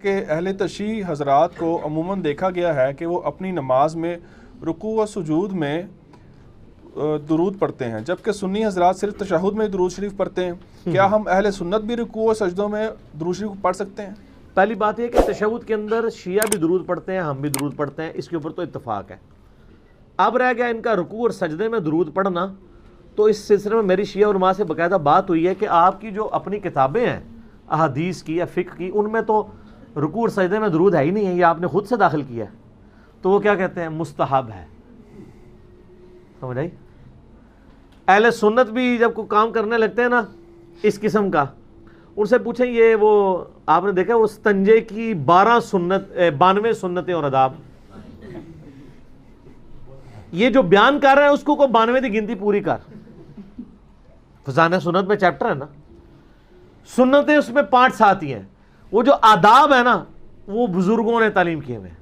کہ اہل تشیع حضرات کو عموماً دیکھا گیا ہے کہ وہ اپنی نماز میں رکوع و سجود میں درود پڑھتے ہیں، جبکہ سنی حضرات صرف تشہد میں درود شریف پڑھتے ہیں۔ کیا ہم اہل سنت بھی رکوع و سجدوں میں درود شریف پڑھ سکتے ہیں؟ پہلی بات یہ کہ تشہد کے اندر شیعہ بھی درود پڑھتے ہیں، ہم بھی درود پڑھتے ہیں، اس کے اوپر تو اتفاق ہے۔ اب رہ گیا ان کا رکوع اور سجدے میں درود پڑھنا، تو اس سلسلے میں میری شیعہ علماء سے باقاعدہ بات ہوئی ہے کہ آپ کی جو اپنی کتابیں ہیں احادیث کی یا فقہ کی، ان میں تو رکوع اور سجدے میں درود ہے ہی نہیں ہے، یہ آپ نے خود سے داخل کیا ہے۔ تو وہ کیا کہتے ہیں؟ مستحب ہے۔ سمجھ آئی؟ اہل سنت بھی جب کوئی کام کرنے لگتے ہیں نا اس قسم کا، ان سے پوچھیں یہ وہ آپ نے دیکھا وہ استنجے کی 92 سنتیں اور آداب، یہ جو بیان کر رہے ہیں اس کو 92 کی گنتی پوری کر۔ فضائل سنت میں چیپٹر ہے نا، سنتیں اس میں 5-7 ہی ہیں، وہ جو آداب ہے نا وہ بزرگوں نے تعلیم کیے ہوئے ہیں،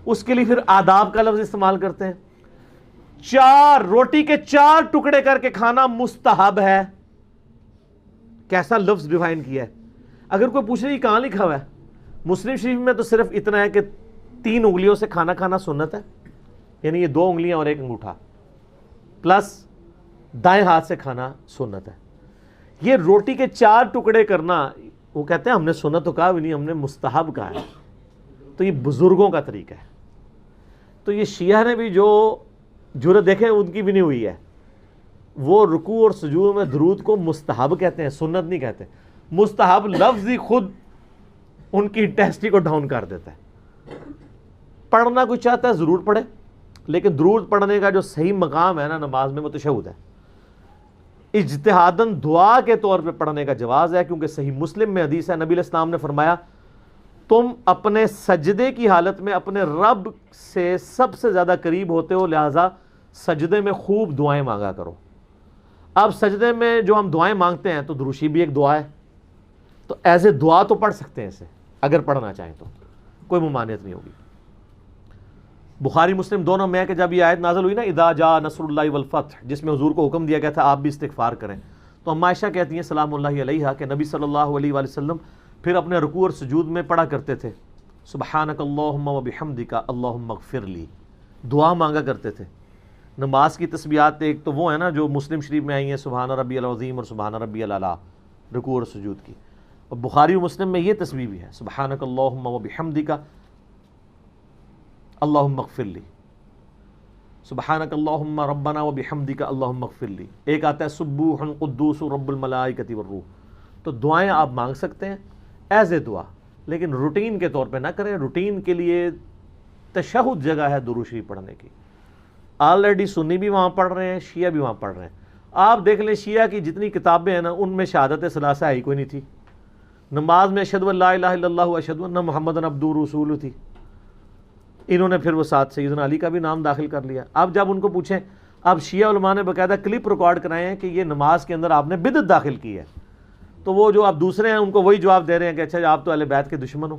اس کے لیے پھر آداب کا لفظ استعمال کرتے ہیں۔ روٹی کے 4 ٹکڑے کر کے کھانا مستحب ہے، کیسا لفظ ڈیفائن کیا ہے۔ اگر کوئی پوچھے یہ کہاں لکھا ہوا ہے، مسلم شریف میں تو صرف اتنا ہے کہ 3 انگلیوں سے کھانا کھانا سنت ہے، یعنی یہ 2 انگلیاں اور 1 انگوٹھا پلس دائیں ہاتھ سے کھانا سنت ہے۔ یہ روٹی کے 4 ٹکڑے کرنا، وہ کہتے ہیں ہم نے سنت تو کہا بھی نہیں، ہم نے مستحب کہا ہے، تو یہ بزرگوں کا طریقہ ہے۔ تو یہ شیعہ نے بھی جو جرت دیکھیں ان کی بھی نہیں ہوئی ہے، وہ رکوع اور سجود میں درود کو مستحب کہتے ہیں، سنت نہیں کہتے۔ مستحب لفظ ہی خود ان کی انٹینسٹی کو ڈاؤن کر دیتا ہے۔ پڑھنا کوئی چاہتا ہے ضرور پڑھے، لیکن درود پڑھنے کا جو صحیح مقام ہے نا نماز میں وہ تشہد ہے۔ اجتہاداً دعا کے طور پہ پڑھنے کا جواز ہے، کیونکہ صحیح مسلم میں حدیث ہے، نبی علیہ السلام نے فرمایا تم اپنے سجدے کی حالت میں اپنے رب سے سب سے زیادہ قریب ہوتے ہو، لہذا سجدے میں خوب دعائیں مانگا کرو۔ اب سجدے میں جو ہم دعائیں مانگتے ہیں تو دروشی بھی ایک دعا ہے، تو ایز اے دعا تو پڑھ سکتے ہیں اسے، اگر پڑھنا چاہیں تو کوئی ممانعت نہیں ہوگی۔ بخاری مسلم دونوں میں ہے کہ جب یہ آیت نازل ہوئی نا اذا جاء نصر اللہ والفتح، جس میں حضور کو حکم دیا گیا تھا آپ بھی استغفار کریں، تو ہم عائشہ کہتی ہیں سلام اللہ علیہا کہ نبی صلی اللہ علیہ وآلہ وسلم پھر اپنے رکوع اور سجود میں پڑھا کرتے تھے سبحانک اللہم وبحمدک اللہم اغفر لی، دعا مانگا کرتے تھے۔ نماز کی تسبیحات ایک تو وہ ہے نا جو مسلم شریف میں آئی ہیں، سبحان ربی العظیم اور سبحان ربی الاعلیٰ، رکوع اور سجود کی، اور بخاری و مسلم میں یہ تسبیح بھی ہے سبحانک اللہم وبحمدک اللہم اغفر لی، سبحانک اللہم ربنا وبحمدک اللہم اغفر لی۔ ایک آتا ہے سبوح قدوس رب الملائکۃ والروح۔ تو دعائیں آپ مانگ سکتے ہیں ایز اے دعا، لیکن روٹین کے طور پہ نہ کریں۔ روٹین کے لیے تشہد جگہ ہے درود شریف پڑھنے کی، آلریڈی سنی بھی وہاں پڑھ رہے ہیں، شیعہ بھی وہاں پڑھ رہے ہیں۔ آپ دیکھ لیں شیعہ کی جتنی کتابیں ہیں نا ان میں شہادت ثلاثہ ہی کوئی نہیں تھی، نماز میں اشہدو ان لا الہ الا اللہ واشہدو ان محمدًا عبدہ رسولہ تھی، انہوں نے پھر وہ ساتھ سیدنا علی کا بھی نام داخل کر لیا۔ اب جب ان کو پوچھیں، اب شیعہ علماء نے باقاعدہ کلپ ریکارڈ کرائے ہیں کہ یہ نماز کے اندر آپ نے بدعت داخل کی ہے، تو وہ جو آپ دوسرے ہیں ان کو وہی جواب دے رہے ہیں کہ اچھا آپ تو اہل بیت کے دشمن ہو۔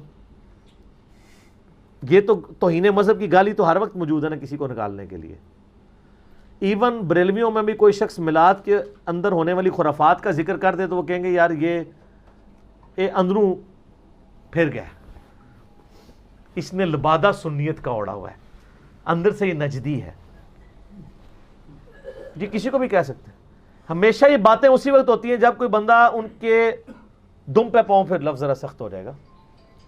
یہ تو توہین مذہب کی گالی تو ہر وقت موجود ہے نا کسی کو نکالنے کے لیے۔ ایون بریلویوں میں بھی کوئی شخص میلاد کے اندر ہونے والی خرافات کا ذکر کر دے تو وہ کہیں گے یار یہ اندروں پھر گیا، اس نے لبادہ سنیت کا اوڑا ہوا ہے، اندر سے یہ نجدی ہے۔ یہ کسی کو بھی کہہ سکتے ہیں۔ ہمیشہ یہ باتیں اسی وقت ہوتی ہیں جب کوئی بندہ ان کے دم پہ پاؤں، پھر لفظ ذرا سخت ہو جائے گا،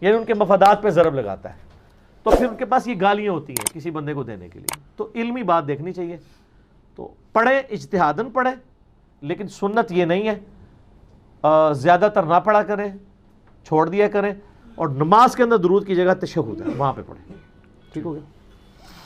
یعنی ان کے مفادات پہ ضرب لگاتا ہے، تو پھر ان کے پاس یہ گالیاں ہوتی ہیں کسی بندے کو دینے کے لیے۔ تو علمی بات دیکھنی چاہیے، تو پڑھیں، اجتہاداً پڑھیں، لیکن سنت یہ نہیں ہے زیادہ تر نہ پڑھا کریں، چھوڑ دیا کریں، اور نماز کے اندر درود کی جگہ تشہد ہے وہاں پہ پڑھیں۔ ٹھیک ہو گیا؟